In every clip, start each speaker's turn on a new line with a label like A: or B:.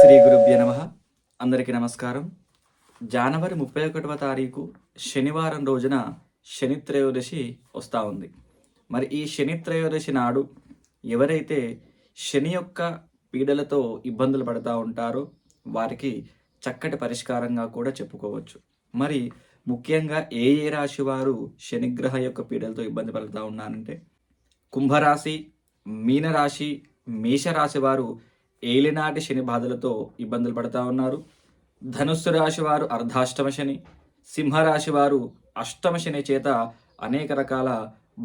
A: శ్రీ గురుభ్య నమ. అందరికీ నమస్కారం. జనవరి 31వ తారీఖు శనివారం రోజున శని త్రయోదశి వస్తూ ఉంది. మరి ఈ శని త్రయోదశి నాడు ఎవరైతే శని యొక్క పీడలతో ఇబ్బందులు పడుతూ ఉంటారో వారికి చక్కటి పరిష్కారంగా కూడా చెప్పుకోవచ్చు. మరి ముఖ్యంగా ఏ రాశి వారు శనిగ్రహ యొక్క పీడలతో ఇబ్బంది పడుతూ ఉన్నారంటే కుంభరాశి, మీనరాశి, మేషరాశి వారు ఏలినాటి శని బాధలతో ఇబ్బందులు పడుతూ ఉన్నారు. ధనుస్సు రాశి వారు అర్ధాష్టమ శని, సింహరాశి వారు అష్టమ శని చేత అనేక రకాల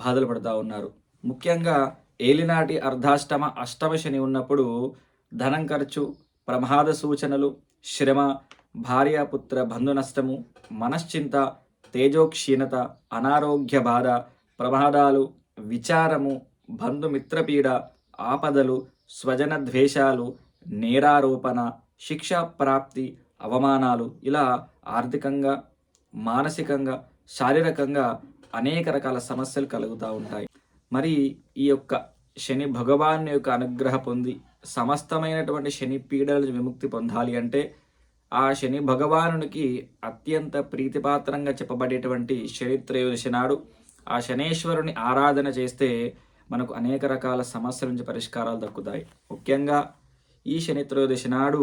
A: బాధలు పడుతూ ఉన్నారు. ముఖ్యంగా ఏలినాటి అర్ధాష్టమ అష్టమ శని ఉన్నప్పుడు ధనం ఖర్చు, ప్రమాద సూచనలు, శ్రమ, భార్యాపుత్ర బంధు నష్టము, మనశ్చింత, తేజోక్షీణత, అనారోగ్య బాధ, ప్రమాదాలు, విచారము, బంధుమిత్రపీడ, ఆపదలు, స్వజన ద్వేషాలు, నేరారోపణ, శిక్షా ప్రాప్తి, అవమానాలు, ఇలా ఆర్థికంగా, మానసికంగా, శారీరకంగా అనేక రకాల సమస్యలు కలుగుతూ ఉంటాయి. మరి ఈ యొక్క శని భగవాన్ యొక్క అనుగ్రహం పొంది సమస్తమైనటువంటి శని పీడల విముక్తి పొందాలి అంటే ఆ శని భగవానునికి అత్యంత ప్రీతిపాత్రంగా చెప్పబడేటువంటి శని త్రయోదశి నాడు ఆ శనేశ్వరుని ఆరాధన చేస్తే మనకు అనేక రకాల సమస్యల నుంచి పరిష్కారాలు దక్కుతాయి. ముఖ్యంగా ఈ శని త్రయోదశి నాడు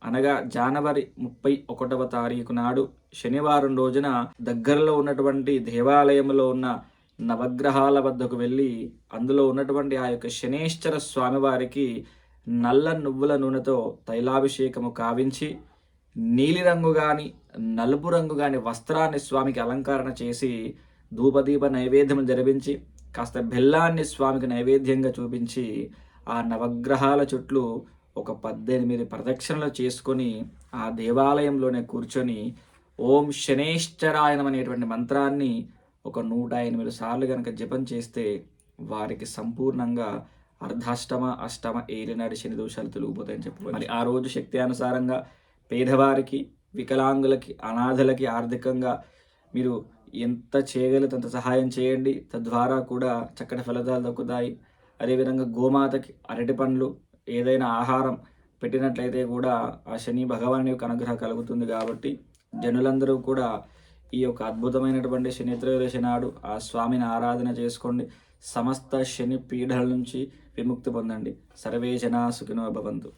A: అనగా జనవరి 31వ తారీఖు నాడు శనివారం రోజున దగ్గరలో ఉన్నటువంటి దేవాలయంలో ఉన్న నవగ్రహాల వద్దకు వెళ్ళి అందులో ఉన్నటువంటి ఆ యొక్క శనేశ్వర స్వామివారికి నల్ల నువ్వుల నూనెతో తైలాభిషేకము కావించి నీలిరంగు కానీ నలుపు రంగు కానీ వస్త్రాన్ని స్వామికి అలంకరణ చేసి ధూపదీప నైవేద్యం జరిపించి కాస్త బెల్లాన్ని స్వామికి నైవేద్యంగా చూపించి ఆ నవగ్రహాల చుట్టూ ఒక 18 ప్రదక్షిణలు చేసుకొని ఆ దేవాలయంలోనే కూర్చొని ఓం శనేశ్వరాయనం అనేటువంటి మంత్రాన్ని ఒక 108 సార్లు కనుక జపం చేస్తే వారికి సంపూర్ణంగా అర్ధాష్టమ అష్టమ ఏలినాటి శని దోషాలు తొలగిపోతాయని చెప్పుకోవాలి. మరి ఆ రోజు శక్తి అనుసారంగా పేదవారికి, వికలాంగులకి, అనాథలకి ఆర్థికంగా మీరు ఎంత చేయగలిగితే అంత సహాయం చేయండి. తద్వారా కూడా చక్కటి ఫలితాలు దక్కుతాయి. అదేవిధంగా గోమాతకి అరటి పండ్లు ఏదైనా ఆహారం పెట్టినట్లయితే కూడా ఆ శని భగవాన్ యొక్క అనుగ్రహం కలుగుతుంది. కాబట్టి జనులందరూ కూడా ఈ యొక్క అద్భుతమైనటువంటి శని త్రయోదశి నాడు ఆ స్వామిని ఆరాధన చేసుకోండి. సమస్త శని పీడల నుంచి విముక్తి పొందండి. సర్వే జనా సుఖినో భవంతు.